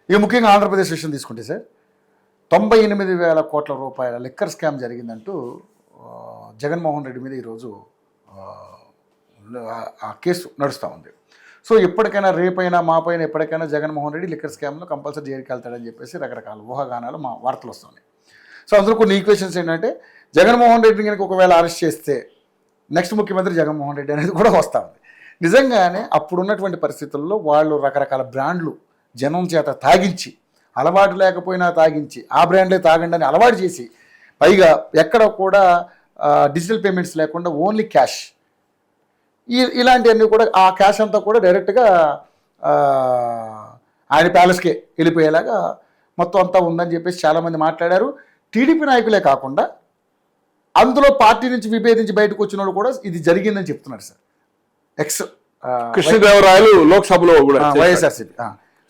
ఇక ముఖ్యంగా ఆంధ్రప్రదేశ్ విషయం తీసుకుంటే సార్ 98,000 కోట్ల రూపాయల లిక్కర్ స్కామ్ జరిగిందంటూ జగన్మోహన్ రెడ్డి మీద ఈరోజు ఆ కేసు నడుస్తూ ఉంది. సో ఎప్పటికైనా రేపైనా మాపైన ఎప్పటికైనా జగన్మోహన్ రెడ్డి లిక్కర్ స్కామ్లో కంపల్సరీ జైలుకి వెళ్తాడని చెప్పేసి రకరకాల ఊహాగానాలు మా వార్తలు వస్తున్నాయి. సో అందులో కొన్ని ఈక్వేషన్స్ ఏంటంటే జగన్మోహన్ రెడ్డిని కనుక ఒకవేళ అరెస్ట్ చేస్తే నెక్స్ట్ ముఖ్యమంత్రి జగన్మోహన్ రెడ్డి అనేది కూడా వస్తూ ఉంది. నిజంగానే అప్పుడున్నటువంటి పరిస్థితుల్లో వాళ్ళు రకరకాల బ్రాండ్లు జనం చేత తాగించి, అలవాటు లేకపోయినా తాగించి, ఆ బ్రాండ్లే తాగండి అని అలవాటు చేసి, పైగా ఎక్కడ కూడా డిజిటల్ పేమెంట్స్ లేకుండా ఓన్లీ క్యాష్, ఇలాంటివన్నీ కూడా ఆ క్యాష్ అంతా కూడా డైరెక్ట్గా ఆయన ప్యాలెస్కే వెళ్ళిపోయేలాగా మొత్తం అంతా ఉందని చెప్పేసి చాలామంది మాట్లాడారు. టీడీపీ నాయకులే కాకుండా అందులో పార్టీ నుంచి విభేదించి బయటకు వచ్చిన వాళ్ళు కూడా ఇది జరిగిందని చెప్తున్నారు సార్. కృష్ణదేవరాయలు లోక్సభలో కూడా వైఎస్ఆర్సీపీ.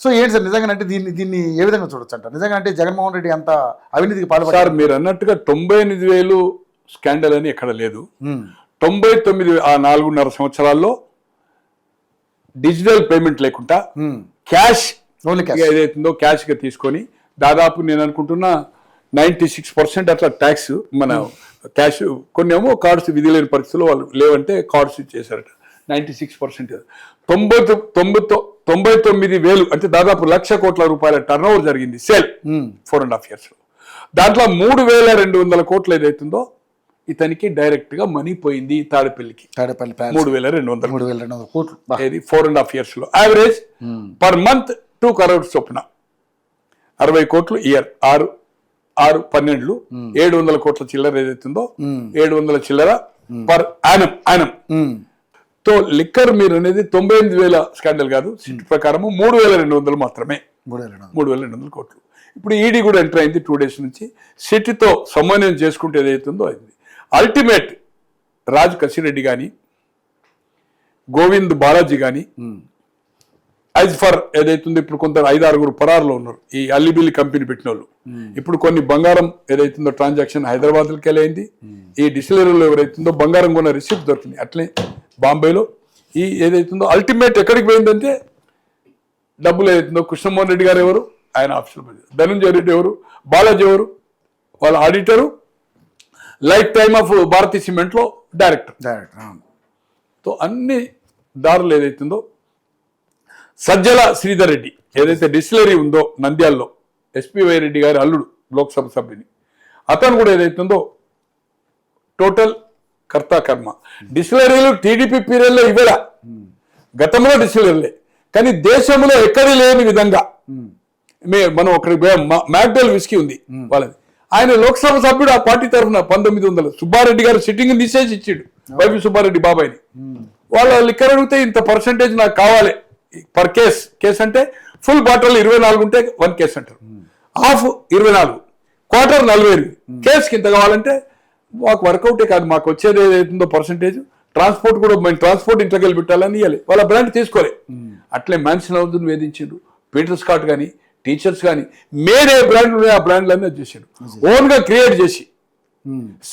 సో ఏంటి సార్ నిజంగా అంటే దీన్ని ఏ విధంగా చూడొచ్చు అంటారు? నిజంగా అంటే జగన్మోహన్ రెడ్డి అంత అవినీతికి పాల్పడ్డారు. సార్ మీరు అన్నట్టుగా 98,000 స్కాండల్ అని ఎక్కడ లేదు. 99 ఆ 4.5 సంవత్సరాల్లో డిజిటల్ పేమెంట్ లేకుండా క్యాష్ ఏదైతుందో క్యాష్గా తీసుకొని దాదాపు నేను అనుకుంటున్నా 96% అట్లా ట్యాక్స్ మన క్యాష్, కొన్ని ఏమో కార్డ్స్ విధి లేని పరిస్థితుల్లో వాళ్ళు లేవంటే కార్డ్స్ ఇచ్చేసారట. 96%. 99,000 అంటే దాదాపు 1,00,000 కోట్ల రూపాయల టర్న్ ఓవర్ జరిగింది సేల్ 4.5 years. దాంట్లో 3,200 కోట్లు ఏదైతుందో ఇతనికి డైరెక్ట్ గా మనీ పోయింది తాడేపల్లికి. 3,200 కోట్లు 4.5 years లో యావరేజ్ పర్ మంత్ 2 crores చొప్పున 60 కోట్లు ఇయర్ 6-12 700 కోట్ల చిల్లర ఏదైతుందో 700 చిల్లర పర్ యానం. తో లిక్కర్ మీరు అనేది 98,000 స్కాండల్ కాదు, సిట్ ప్రకారం 3,200 మాత్రమే. 3,200 కోట్లు. ఇప్పుడు ఈడీ కూడా ఎంటర్ అయింది 2 days నుంచి. సిట్తో సమన్వయం చేసుకుంటే ఏదైతుందో అయింది. అల్టిమేట్ రాజ్ కసిరెడ్డి కానీ, గోవింద్ బాలాజీ కానీ, యాజ్ ఫర్ ఏదైతుందో ఇప్పుడు కొంత 5-6 పరారులో ఉన్నారు ఈ అల్లిబిల్లి కంపెనీ పెట్టిన వాళ్ళు. ఇప్పుడు కొన్ని బంగారం ఏదైతుందో ట్రాన్సాక్షన్ హైదరాబాద్కి వెళ్ళింది. ఈ డిస్టిలరీలో ఎవరైతుందో బంగారం కొన్న రిసిప్ట్ దొరికింది. అట్లే బాంబేలో ఈ ఏదైతుందో అల్టిమేట్ ఎక్కడికి పోయిందంటే డబ్బులు ఏదైతుందో కృష్ణమోహన్ రెడ్డి గారు ఎవరు, ఆయన ఆఫీసులో, ధనంజయ రెడ్డి ఎవరు, బాలాజీ ఎవరు, వాళ్ళ auditor, lifetime of Bharati సిమెంట్లో డైరెక్టర్. తో అన్ని దారులు ఏదైతుందో సజ్జల శ్రీధర్ రెడ్డి ఏదైతే డిస్టిలరీ ఉందో నంద్యాల్లో ఎస్పీవై రెడ్డి గారి అల్లుడు లోక్సభ సభ్యుని, అతను కూడా ఏదైతుందో టోటల్ కర్తా కర్మ. డిస్టిలరీలు టీడీపీ పీరియడ్లో ఇవ్వరా, గతంలో డిస్టిలరీలే, కానీ దేశంలో ఎక్కడి లేని విధంగా మనం అక్కడికి మ్యాక్డోల్ విస్కీ ఉంది వాళ్ళది. ఆయన లోక్సభ సభ్యుడు ఆ పార్టీ తరఫున 1900 సుబ్బారెడ్డి గారు సిట్టింగ్ తీసేసి ఇచ్చాడు వైపీ సుబ్బారెడ్డి బాబాయిని. వాళ్ళ లిక్కర్ అడిగితే ఇంత పర్సంటేజ్ నాకు కావాలి పర్ కేస్ అంటే ఫుల్ బాటిల్ 24 ఉంటే 1 కేస్ అంటారు, హాఫ్ 24, క్వార్టర్ 48, కేసుకి ఇంత కావాలంటే మాకు వర్కౌటే కాదు, మాకు వచ్చేది ఏదైతుందో పర్సంటేజ్. ట్రాన్స్పోర్ట్ కూడా మేము ట్రాన్స్పోర్ట్ ఇంట్లోకి వెళ్ళి పెట్టాలని ఇవ్వాలి, వాళ్ళ బ్రాండ్ తీసుకోలే. అట్లే మ్యాన్సన్ హౌస్ని వేధించారు, పీటర్ స్కాట్ కానీ, టీచర్స్ కానీ, మేడ్ ఏ బ్రాండ్ ఉన్నాయి ఆ బ్రాండ్లన్నీ చేశాడు. ఓన్గా క్రియేట్ చేసి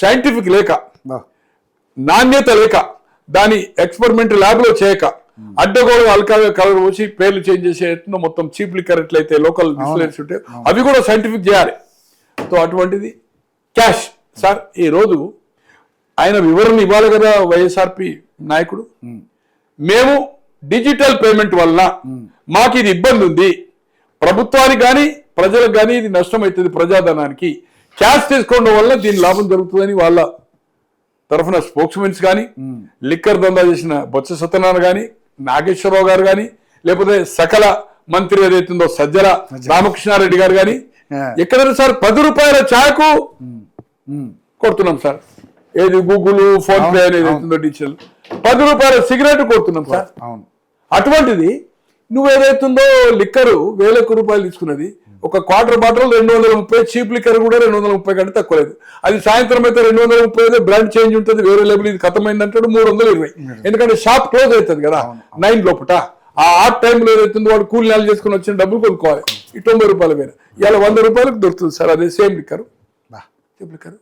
సైంటిఫిక్ లేక, నాణ్యత లేక, దాని ఎక్స్పెరిమెంట్ ల్యాబ్లో చేయక, అడ్డగోడు అల్కాగా కలర్ వచ్చి పేర్లు చేంజ్ చేసే మొత్తం చీప్ లిక్కర్ ఎట్లయితే లోకల్ డిస్టిలరీస్ ఉంటే అవి కూడా సైంటిఫిక్ చేయాలి. సో అటువంటిది క్యాష్. సార్ ఈ రోజు ఆయన వివరణ ఇవ్వాలి కదా వైఎస్ఆర్పి నాయకుడు, మేము డిజిటల్ పేమెంట్ వలన మాకు ఇది ఇబ్బంది ఉంది, ప్రభుత్వానికి కానీ ప్రజలకు కానీ ఇది నష్టం అవుతుంది, ప్రజాధనానికి క్యాష్ తీసుకోవడం వల్ల దీని లాభం జరుగుతుందని వాళ్ళ తరఫున స్పోక్స్మెన్స్ కానీ, లిక్కర్ దందా చేసిన బొత్స సత్యనారాయణ కానీ, నాగేశ్వరరావు గారు కానీ, లేకపోతే సకల మంత్రి ఏదైతుందో సజ్జల రామకృష్ణారెడ్డి గారు కానీ, ఎక్కడైనా సార్ 10 రూపాయల ఛాయకు కొడుతున్నాం సార్. ఏది గూగుల్ ఫోన్ పే అనేది ఏదైతుందో డిజిటల్ 10 రూపాయల సిగరెట్ కొడుతున్నాం సార్. అటువంటిది నువ్వు ఏదైతుందో లిక్కరు 1,000 రూపాయలు తీసుకున్నది, ఒక క్వార్టర్ బాటిల్ 230, చీప్ లిక్కర్ కూడా 230 కంటే తక్కువ లేదు. అది సాయంత్రం అయితే 230, బ్రాండ్ చేంజ్ ఉంటుంది, వేరే లేబుల్ ఇది కథమైంది అంటాడు 320. ఎందుకంటే షాప్ క్లోజ్ అవుతుంది కదా 9 లోపట. ఆ టైంలో ఏదైతుందో వాడు కూలి నెలలు చేసుకుని వచ్చిన డబ్బులు కొనుక్కోవాలి. ఈ 90 రూపాయల మీద ఇలా 100 రూపాయలకు దొరుకుతుంది సార్. అదే సేమ్ లిక్కరు. లిక్కరు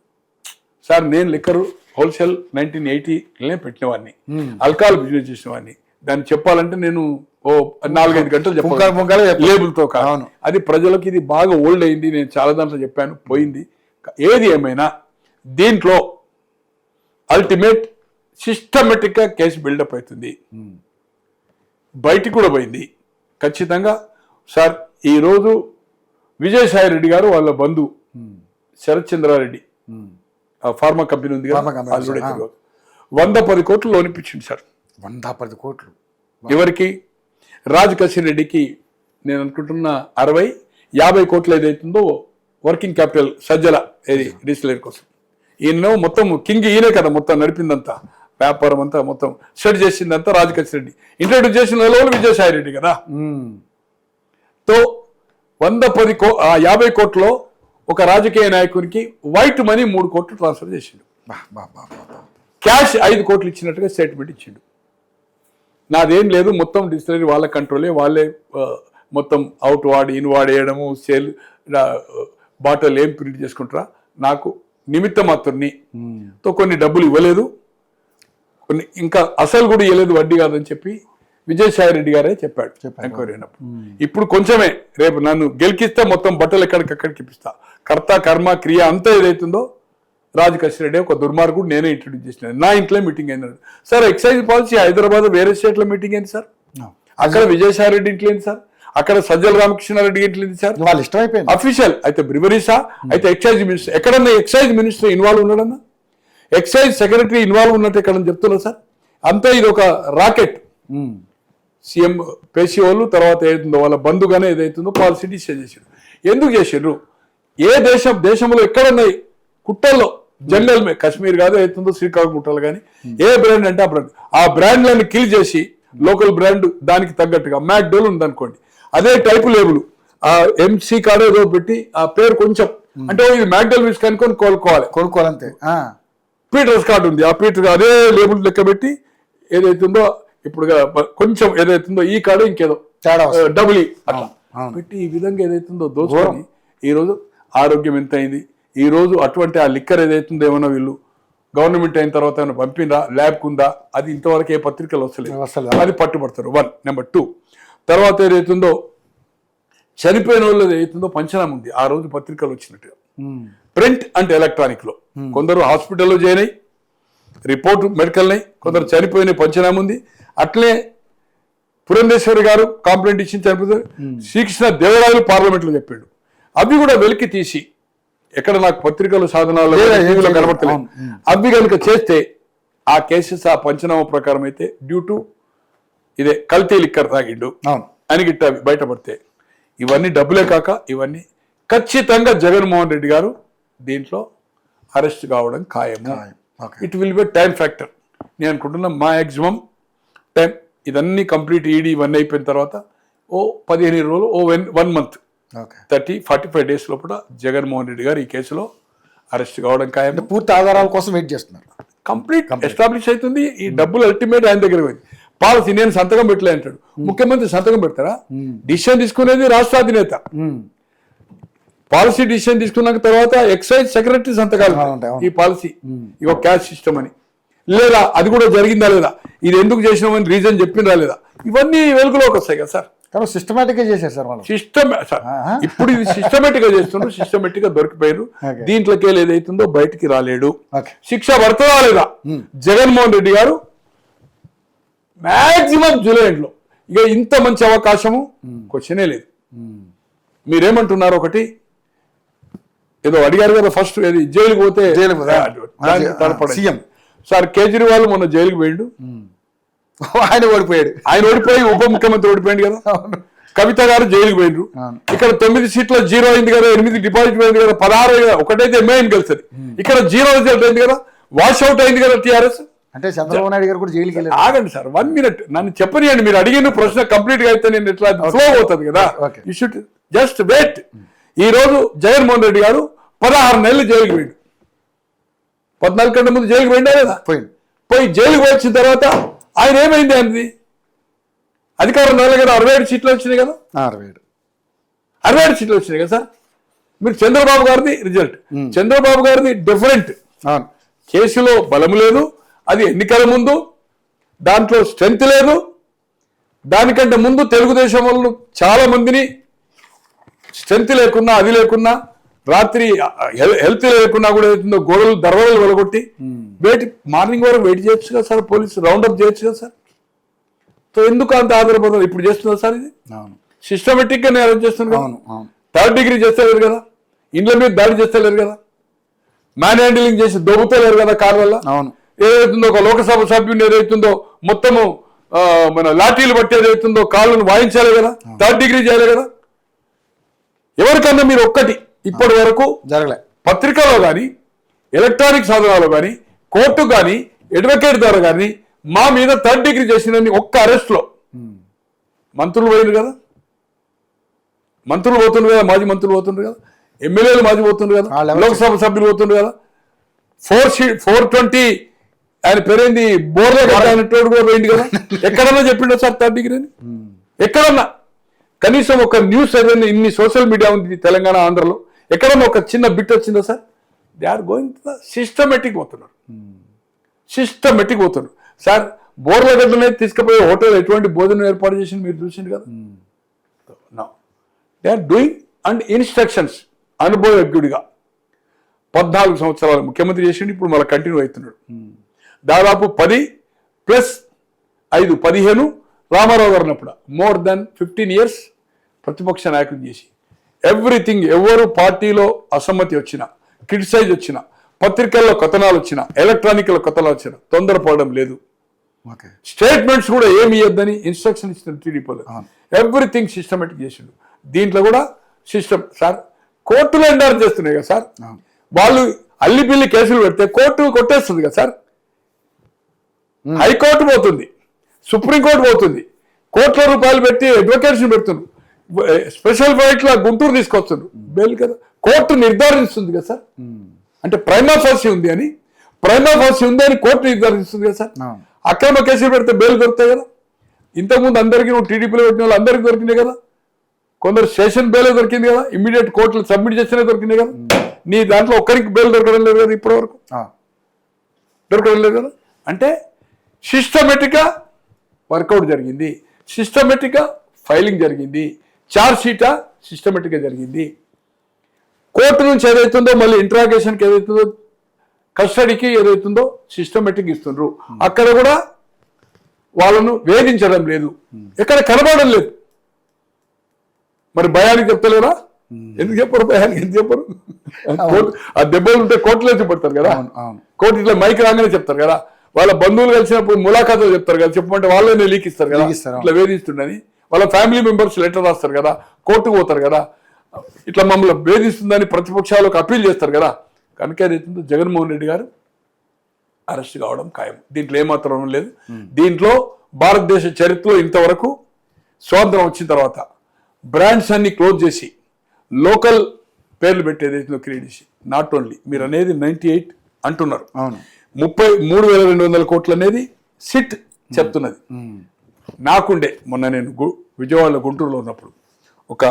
సార్ నేను లిక్కరు హోల్సేల్ 1980 పెట్టినవాడిని, ఆల్కహాల్ బిజినెస్ చేసిన వాడిని. దాన్ని చెప్పాలంటే నేను ఓ 4-5 గంటలు చెప్పాలి లేబుల్తో కాదు. అది ప్రజలకు ఇది బాగా ఓల్డ్ అయింది. నేను చాలా దాంట్లో చెప్పాను, పోయింది. ఏది ఏమైనా దీంట్లో అల్టిమేట్ సిస్టమేటిక్గా కేసు బిల్డప్ అవుతుంది. బయటికి కూడా పోయింది ఖచ్చితంగా. సార్ ఈరోజు విజయసాయి రెడ్డి గారు వాళ్ళ బంధువు శరత్ చంద్రారెడ్డి ఫార్మా కంపెనీ ఉంది కదా, 110 కోట్లు లోన్ ఇప్పించింది సార్. 110 కోట్లు ఎవరికి? రాజ్ కసిర్ రెడ్డికి నేను అనుకుంటున్న 60-50 కోట్లు ఏదైతుందో వర్కింగ్ క్యాపిటల్ సజ్జల ఏది డిస్టిలరీ కోసం. ఈయన మొత్తం కింగ్ ఈయనే కదా, మొత్తం నడిపిందంతా వ్యాపారం అంతా మొత్తం సెట్ చేసిందంతా రాజ్ కసిర్ రెడ్డి. ఇంట్రడ్యూస్ చేసిన వాళ్ళు విజయసాయి రెడ్డి కదా. తో 50 కోట్లో ఒక రాజకీయ నాయకునికి వైట్ మనీ 3 కోట్లు ట్రాన్స్ఫర్ చేసిండు. క్యాష్ 5 కోట్లు ఇచ్చినట్టుగా స్టేట్మెంట్ ఇచ్చిండు. నాదేం లేదు, మొత్తం డిస్టిలరీ వాళ్ళ కంట్రోలే, వాళ్ళే మొత్తం అవుట్ వాడి ఇన్ వాడి వేయడము, సేల్ బాటిల్ ఏం ప్రింట్ చేసుకుంటారా, నాకు నిమిత్త మాత్రుని తో కొన్ని డబ్బులు ఇవ్వలేదు, కొన్ని ఇంకా అసలు కూడా ఇవ్వలేదు, వడ్డీ కాదని చెప్పి విజయసాయి రెడ్డి గారే చెప్పాడు ఎంక్వైరీ అయినప్పుడు. ఇప్పుడు కొంచెమే, రేపు నన్ను గెలికిస్తే మొత్తం బట్టలు ఎక్కడికక్కడికి ఇప్పిస్తా, కర్త కర్మ క్రియ అంతా ఏదైతుందో రాజ్ కసిర్ రెడ్డి ఒక దుర్మార్గుడు నేనే ఇంట్రడ్యూస్ చేసిన, నా ఇంట్లో మీటింగ్ అయింది సార్. ఎక్సైజ్ పాలసీ హైదరాబాద్ వేరే స్టేట్లో మీటింగ్ అయింది సార్, అక్కడ విజయసాయి రెడ్డి ఇంట్లో అయింది సార్, అక్కడ సజ్జల రామకృష్ణారెడ్డి ఇంట్లో అయింది సార్. వాళ్ళు ఇష్టం అయిపోయింది అఫీషియల్ అయితే బ్రివరీసా అయితే ఎక్సైజ్ మినిస్టర్, ఎక్కడన్నా ఎక్సైజ్ మినిస్టర్ ఇన్వాల్వ్ ఉన్నాడన్నా, ఎక్సైజ్ సెక్రటరీ ఇన్వాల్వ్ ఉన్నట్టు ఎక్కడన్నా చెప్తున్నా సార్. అంతా ఇది ఒక రాకెట్. సీఎం పేసీ వాళ్ళు తర్వాత ఏదైతుందో వాళ్ళ బంధుగానే ఏదైతుందో పాలసీ డిసైడ్ చేశారు. ఎందుకు చేశారు? ఏ దేశంలో ఎక్కడున్నాయి కుట్టల్లో జంగల్ కాశ్మీర్ కాదు ఏదైతుందో శ్రీకాకుళం కుట్రలు కానీ ఏ బ్రాండ్ అంటే ఆ బ్రాండ్లను కిల్ చేసి లోకల్ బ్రాండ్ దానికి తగ్గట్టుగా మ్యాక్డోల్ ఉందనుకోండి, అదే టైపు లేబుల్ ఆ ఎంసీ కార్డు ఏదో పెట్టి ఆ పేరు కొంచెం అంటే ఇది మ్యాక్డోల్ విస్క్ అనుకొని కొనుక్కోవాలంతే. పీటర్స్ కార్డు ఉంది, ఆ పీటర్ అదే లేబుల్ లెక్క పెట్టి ఏదైతుందో ఇప్పుడు కొంచెం ఏదైతుందో ఈ కార్డు ఇంకేదో డబుల్ అట్లా పెట్టి ఈ విధంగా ఏదైతుందో దోచుకొని ఈరోజు ఆరోగ్యం ఎంత అయింది. ఈ రోజు అటువంటి ఆ లిక్కర్ ఏదైతుందో ఏమన్నా వీళ్ళు గవర్నమెంట్ అయిన తర్వాత ఏమైనా పంపిందా, ల్యాబ్కు ఉందా, అది ఇంతవరకు ఏ పత్రికలు వస్తలేదు, అది పట్టుబడతారు. 1 నెంబర్ 2 తర్వాత ఏదైతుందో చనిపోయిన వాళ్ళు ఏదైతుందో పంచనామా ఉంది, ఆ రోజు పత్రికలు వచ్చినట్టుగా ప్రింట్ అండ్ ఎలక్ట్రానిక్ లో కొందరు హాస్పిటల్లో జాయిన్ అయ్యి రిపోర్ట్ మెడికల్ అయ్యి కొందరు చనిపోయిన పంచనామా ఉంది. అట్లే పురంధేశ్వరి గారు కంప్లైంట్ ఇచ్చిన చనిపోతారు, శ్రీకృష్ణ దేవరాయలు పార్లమెంట్ లో చెప్పాడు, అవి కూడా వెలికి తీసి ఎక్కడ నాకు పత్రికలు సాధనాలు కనబడతలేదు, అవి కనుక చేస్తే ఆ కేసెస్ ఆ పంచనామా ప్రకారం అయితే డ్యూ టు ఇదే కల్తీ లిక్కర్ తాగిండు అని గిట్ట బయటపడితే ఇవన్నీ డబ్బులే కాక ఇవన్నీ ఖచ్చితంగా జగన్మోహన్ రెడ్డి గారు దీంట్లో అరెస్ట్ కావడం ఖాయము. It will be time factor. నేను అనుకుంటున్నా మ్యాక్సిమం టైం ఇదన్నీ కంప్లీట్ ఈడీ ఇవన్నీ అయిపోయిన తర్వాత ఓ 15 రోజులు ఓ 1 మంత్ 30-45 డేస్ లోపల జగన్మోహన్ రెడ్డి గారు ఈ కేసులో అరెస్ట్ కావడం ఖాయం. పూర్తి ఆధారాల కోసం వెయిట్ చేస్తున్నారు. కంప్లీట్ ఎస్టాబ్లిష్ అవుతుంది. ఈ డబ్బులు అల్టిమేట్ ఆయన దగ్గర పోయింది. పాలసీ నేను సంతకం పెట్టలే అంటాడు, ముఖ్యమంత్రి సంతకం పెడతారా? డిసిషన్ తీసుకునేది రాష్ట్ర అధినేత. పాలసీ డిసిషన్ తీసుకున్న తర్వాత ఎక్సైజ్ సెక్రటరీ సంతకాలు ఈ పాలసీ ఇగో క్యాష్ సిస్టమ్ అని, లేదా అది కూడా జరిగిందా లేదా, ఇది ఎందుకు చేసినామని రీజన్ చెప్పిందా లేదా, ఇవన్నీ వెలుగులోకి వస్తాయి కదా సార్. సిస్టమేటిక్ గా చేశారు సార్ వాళ్ళు. ఇప్పుడు ఇది సిస్టమేటిక్ గా చేస్తుండ్రు, సిస్టమేటిక్ గా దొరికిపోయారు. దీంట్లోకి ఏదైతుందో బయటికి రాలేడు. శిక్ష పడుతుందా లేదా? జగన్మోహన్ రెడ్డి గారు మాక్సిమం జూలై ఎండ్లో ఇక ఇంత మంచి అవకాశము క్వశ్చనే లేదు. మీరేమంటున్నారు? ఒకటి ఏదో అడిగారు కదా ఫస్ట్, ఏది జైలుకి పోతే సీఎం సార్ కేజ్రీవాల్ మొన్న జైలుకి పోయిండు, ఆయన ఓడిపోయి ఉప ముఖ్యమంత్రి ఓడిపోయింది కదా. కవిత గారు జైలుకి పోయిండ్రు. ఇక్కడ 9 సీట్ల 0 అయింది కదా, 8 డిపాజిట్ పోయింది కదా, 16 కదా, ఒకటైతే ఎంఐఎం గెలుస్తుంది. ఇక్కడ 0 రిజల్ట్ అయింది కదా, వాష్ అవుట్ అయింది కదా టీఆర్ఎస్. అంటే చంద్రబాబు నాయుడు గారు కూడా జైలుకి వెళ్ళారు. ఆగండి సార్, 1 minute నన్ను చెప్పనియండి. మీరు అడిగిన ప్రశ్న కంప్లీట్ గా అయితే నేను ఎట్లా ఫ్లో అవుతుంది కదా. You should just wait. ఈ రోజు జగన్మోహన్ రెడ్డి గారు 16 నెలలు జైలుకి పోయిండు. 14 గంటల ముందు జైలుకి పోయిందా లేదా? పోయి జైలుకి వచ్చిన తర్వాత ఆయన ఏమైంది అనేది అధికారం రాలే కదా. 67 సీట్లు వచ్చినాయి కదా, 67 సీట్లు వచ్చినాయి కదా సార్. మీరు చంద్రబాబు గారిది రిజల్ట్, చంద్రబాబు గారిది డిఫరెంట్. కేసులో బలం లేదు, అది ఎన్నికల ముందు దాంట్లో స్ట్రెంత్ లేదు, దానికంటే ముందు తెలుగుదేశం వాళ్ళు చాలా మందిని స్ట్రెంత్ లేకున్నా అది లేకున్నా రాత్రి హెల్త్ లేకున్నా కూడా ఏదైతుందో గోడలు దర్వాజలు వెలగొట్టి మార్నింగ్ వరకు వెయిట్ చేయొచ్చు కదా సార్, పోలీసు రౌండప్ చేయొచ్చు కదా సార్. సో ఎందుకు అంత ఆధారపడతారు? ఇప్పుడు చేస్తున్నారు సార్, ఇది సిస్టమేటిక్ గా నేను చేస్తున్నాను. థర్డ్ డిగ్రీ చేస్తలేరు కదా, ఇండ్ల మీద దాడి చేస్తలేరు కదా, మ్యాన్ హ్యాండిలింగ్ చేసి దొబ్బుతలేరు కదా కార్ వల్ల. ఏదైతుందో ఒక లోకసభ సభ్యుని ఏదైతుందో మొత్తము మన లాఠీలు బట్టి ఏదైతుందో కాళ్ళను వాయించాలి కదా, థర్డ్ డిగ్రీ చేయాలి కదా. ఎవరికన్నా మీరు ఒక్కటి ఇప్పటి వరకు జరగలే, పత్రికలో కానీ ఎలక్ట్రానిక్ సాధనాలు కానీ కోర్టు కానీ అడ్వకేట్ ద్వారా కానీ మా మీద థర్డ్ డిగ్రీ చేసిందని ఒక్క అరెస్ట్లో మంత్రులు పోయినారు కదా, మంత్రులు పోతుండ్రు కదా, మాజీ మంత్రులు పోతుండ్రు కదా, ఎమ్మెల్యేలు మాజీ పోతుండ్రు కదా, లోక్సభ సభ్యులు పోతుండ్రు కదా. 420 ఆయన పేరేంది బోర్లో అనేటోడు కూడా పోయింది కదా. ఎక్కడన్నా చెప్పిండో సార్ థర్డ్ డిగ్రీ అని? ఎక్కడన్నా కనీసం ఒక న్యూస్ ఏదైనా ఇన్ని సోషల్ మీడియా ఉంది తెలంగాణ ఆంధ్రలో ఎక్కడన్నా ఒక చిన్న బిట్ వచ్చిందో sir? They are going systematic పోతున్నారు, సిస్టమేటిక్ పోతున్నారు సార్. బోర్ల గడ్డనే తీసుకుపోయే హోటల్ ఎటువంటి భోజనం ఏర్పాటు చేసి మీరు చూసింది కదా. They are doing and instructions అనుభవజ్ఞుడిగా 14 సంవత్సరాలు ముఖ్యమంత్రి చేసిండు, ఇప్పుడు మళ్ళీ కంటిన్యూ అవుతున్నాడు. దాదాపు 10+5=15 రామారావు గారు ఉన్నప్పుడు మోర్ దాన్ 15 years ప్రతిపక్ష నాయకులు చేసి ఎవ్రీథింగ్. ఎవరు పార్టీలో అసమ్మతి వచ్చినా, క్రిటిసైజ్ వచ్చినా, పత్రికల్లో కథనాలు వచ్చినా, ఎలక్ట్రానిక్లో కథనాలు వచ్చినా తొందరపడడం లేదు. స్టేట్మెంట్స్ కూడా ఏమి ఇవ్వద్దని ఇన్స్ట్రక్షన్ ఇచ్చిన టీడీపీలో ఎవ్రీథింగ్ సిస్టమేటిక్ చేసిండు. దీంట్లో కూడా సిస్టమ్ సార్. కోర్టులో ఎండార్ చేస్తున్నాయి కదా సార్, వాళ్ళు అల్లిపిల్లి కేసులు పెడితే కోర్టు కొట్టేస్తుంది కదా సార్. హైకోర్టు పోతుంది, సుప్రీంకోర్టు పోతుంది, కోట్ల రూపాయలు పెట్టి అడ్వకేట్స్ పెడుతున్నారు, స్పెషల్ ఫ్లైట్ లా గుంటూరు తీసుకొస్తున్నారు బెయిల్ కదా. కోర్టు నిర్ధారిస్తుంది కదా సార్, అంటే ప్రైమా ఫార్సీ ఉంది అని, ప్రైమా ఫార్సీ ఉంది అని కోర్టు నిర్ధారిస్తుంది కదా సార్. అక్రమ కేసులు పెడితే బెయిల్ దొరుకుతాయి కదా. ఇంతకుముందు అందరికీ నువ్వు టీడీపీలో పెట్టిన వాళ్ళు అందరికీ దొరికినాయి కదా, కొందరు స్టేషన్ బెయిల్ దొరికింది కదా, ఇమ్మీడియట్ కోర్టులో సబ్మిట్ చేసినా దొరికినాయి కదా. నీ దాంట్లో ఒక్కరికి బెయిల్ దొరకడం లేదు కదా, ఇప్పటి వరకు దొరకడం లేదు కదా. అంటే సిస్టమేటిక్గా వర్కౌట్ జరిగింది, సిస్టమేటిక్గా ఫైలింగ్ జరిగింది, ఛార్జ్ షీటా సిస్టమేటిక్గా జరిగింది. కోర్టు నుంచి ఏదైతుందో మళ్ళీ ఇంట్రాగేషన్కి ఏదైతుందో కస్టడీకి ఏదైతుందో సిస్టమేటిక్ ఇస్తుండ్రు. అక్కడ కూడా వాళ్ళను వేధించడం లేదు, ఎక్కడ కనబడడం లేదు. మరి భయానికి చెప్తలేరా? ఎందుకు చెప్పరు? భయానికి ఎందుకు చెప్పరు? ఆ దెబ్బలు ఉంటే కోర్టులో చూపెడతారు కదా, కోర్టు ఇట్లా మైక్ రాగానే చెప్తారు కదా. వాళ్ళ బంధువులు కలిసినప్పుడు ములాఖాతులు చెప్తారు కదా, చెప్పమంటే వాళ్ళనే లీక్ ఇస్తారు కదా, ఇట్లా వేధిస్తుండని. వాళ్ళ ఫ్యామిలీ మెంబర్స్ లెటర్ రాస్తారు కదా, కోర్టుకు పోతారు కదా, ఇట్లా మమ్మల్ని వేధిస్తుందని ప్రతిపక్షాలకు అప్పీల్ చేస్తారు కదా. కనుక ఏదైతుందో జగన్మోహన్ రెడ్డి గారు అరెస్ట్ కావడం ఖాయం, దీంట్లో ఏమాత్రం లేదు. దీంట్లో భారతదేశ చరిత్రలో ఇంతవరకు స్వాతంత్రం వచ్చిన తర్వాత బ్రాండ్స్ అన్ని క్లోజ్ చేసి లోకల్ పేర్లు పెట్టేదైతే క్రియేట్ చేసి, నాట్ ఓన్లీ మీరు అనేది 98 అంటున్నారు, 33,200 కోట్లు అనేది సిట్ చెప్తున్నది. నాకుండే మొన్న నేను విజయవాడలో గుంటూరులో ఉన్నప్పుడు ఒక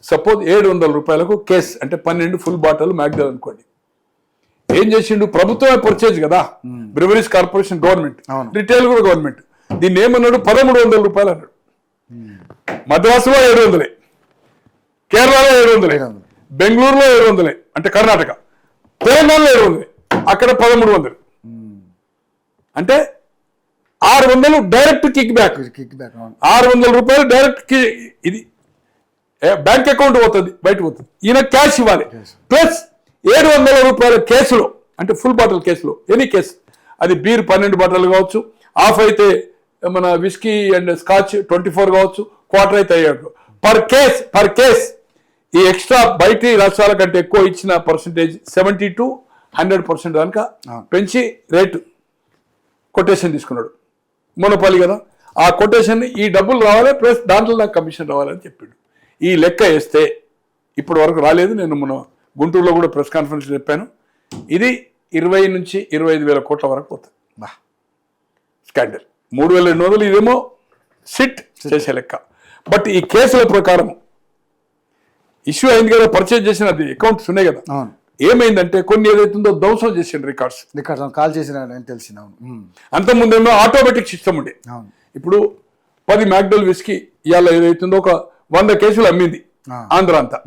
సపోజ్ 700 రూపాయలకు కేస్ అంటే 12 ఫుల్ బాటిల్ మ్యాగ్డల్ అనుకోండి. ఏం చేసిండు? ప్రభుత్వమే పర్చేజ్ కదా, బ్రివరీస్ కార్పొరేషన్ గవర్నమెంట్, రిటైల్ కూడా గవర్నమెంట్. దీన్ని ఏమన్నాడు? 1,300 రూపాయలు అన్నాడు. మద్రాసులో 700, కేరళలో 700, బెంగళూరులో 700 అంటే కర్ణాటక, తెలంగాణలో 700, అక్కడ 1,300. అంటే 600 డైరెక్ట్ కిక్ బ్యాక్. 600 రూపాయలు డైరెక్ట్ ఇది బ్యాంక్ అకౌంట్ పోతుంది, బయట పోతుంది. ఈయన క్యాష్ ఇవ్వాలి. ప్లస్ 700 రూపాయల కేసులో అంటే ఫుల్ బాటిల్ కేసులో ఎనీ కేసు, అది బీర్ 12 బాటిల్ కావచ్చు, ఆఫ్ అయితే మన విస్కీ అండ్ స్కాచ్ 24 కావచ్చు, క్వార్టర్ అయితే 7 పర్ కేస్. ఈ ఎక్స్ట్రా బయటి రాష్ట్రాల కంటే ఎక్కువ ఇచ్చిన పర్సంటేజ్ 70 to 100% కనుక పెంచి రేటు కొటేషన్ తీసుకున్నాడు. మొనోపాలి కదా, ఆ కొటేషన్ ఈ డబ్బులు రావాలి ప్లస్ దాంట్లో నాకు కమిషన్ రావాలని చెప్పిండు. ఈ లెక్క వేస్తే ఇప్పటి వరకు రాలేదు. నేను మన గుంటూరులో కూడా ప్రెస్ కాన్ఫరెన్స్ చెప్పాను, ఇది 20 నుంచి 25,000 కోట్ల వరకు పోతుంది. స్కాండల్ 3,200 ఇదేమో సిట్ చేసే లెక్క. బట్ ఈ కేసుల ప్రకారం ఇష్యూ అయింది కదా, పర్చేజ్ చేసిన అకౌంట్స్ ఉన్నాయి కదా, ఏమైందంటే కొన్ని ఏదైతుందో ధ్వంసం చేసిండు రికార్డ్స్ కాల్ చేసిన తెలిసిన. అంతకుముందేమో ఆటోమేటిక్ సిస్టమ్ ఉండే, ఇప్పుడు 10 మ్యాక్డోల్ విస్కీ ఇవాళ ఏదైతుందో ఒక 100 కేసులు అమ్మింది ఆంధ్ర అంతా.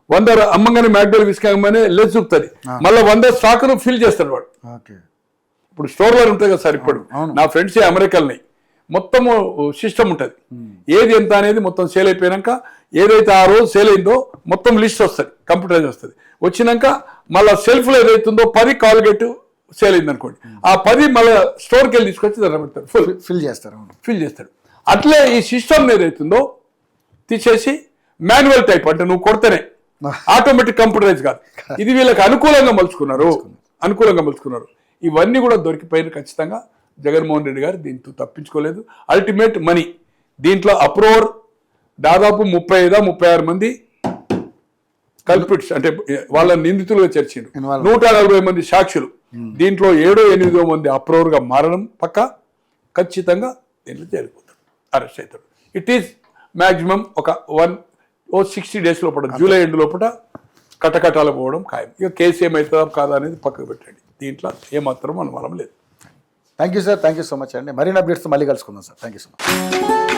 100 అమ్మంగానే మ్యాక్డోల్ విస్కీ అమ్మగానే లెస్ చూపుతుంది, మళ్ళీ 100 స్టాక్ను ఫిల్ చేస్తాడు వాడు. ఇప్పుడు స్టోర్లో ఉంటుంది కదా సార్, ఇప్పుడు నా ఫ్రెండ్స్ అమెరికాలని మొత్తము సిస్టమ్ ఉంటుంది, ఏది ఎంత అనేది మొత్తం సేల్ అయిపోయాక ఏదైతే ఆ రోజు సేల్ అయిందో మొత్తం లిస్ట్ వస్తుంది, కంప్యూటరైజ్ వస్తుంది. వచ్చినాక మళ్ళీ సెల్ఫ్లో ఏదైతుందో 10 కాల్గేట్ సేల్ అయింది అనుకోండి, ఆ 10 మళ్ళీ స్టోర్కి వెళ్ళి తీసుకొచ్చి దాన్ని పెడతాడు, ఫిల్ చేస్తాడు. అట్లే ఈ సిస్టమ్ ఏదైతుందో తీసేసి మాన్యువల్ టైప్, అంటే నువ్వు కొడితేనే ఆటోమేటిక్ కంప్యూటరైజ్ కాదు, ఇది వీళ్ళకి అనుకూలంగా మలుచుకున్నారు. ఇవన్నీ కూడా దొరికిపోయిన ఖచ్చితంగా జగన్మోహన్ రెడ్డి గారు దీంతో తప్పించుకోలేదు. అల్టిమేట్ మనీ దీంట్లో అప్రూవర్ దాదాపు 35-36 మంది కల్పిట్స్, అంటే వాళ్ళ నిందితులుగా చేర్చిండు. 140 మంది సాక్షులు, దీంట్లో 7-8 మంది అప్రూవర్గా మారడం పక్క, ఖచ్చితంగా దీంట్లో చేరిపోతాడు, అరెస్ట్ అవుతాడు. ఇట్ ఈస్ మ్యాక్సిమం ఒక 60 days లోపల, జూలై ఎండ్ లోపల కటకటాలు పోవడం ఖాయం. ఇక కేసు ఏమవుతుందా కాదా అనేది పక్కకు పెట్టండి, దీంట్లో ఏమాత్రం అనుమానం లేదు. Thank you sir, thank you so much అండి. మరిన్ని అప్డేట్స్ మళ్ళీ కలుసుకుందాం sir. Thank you so much.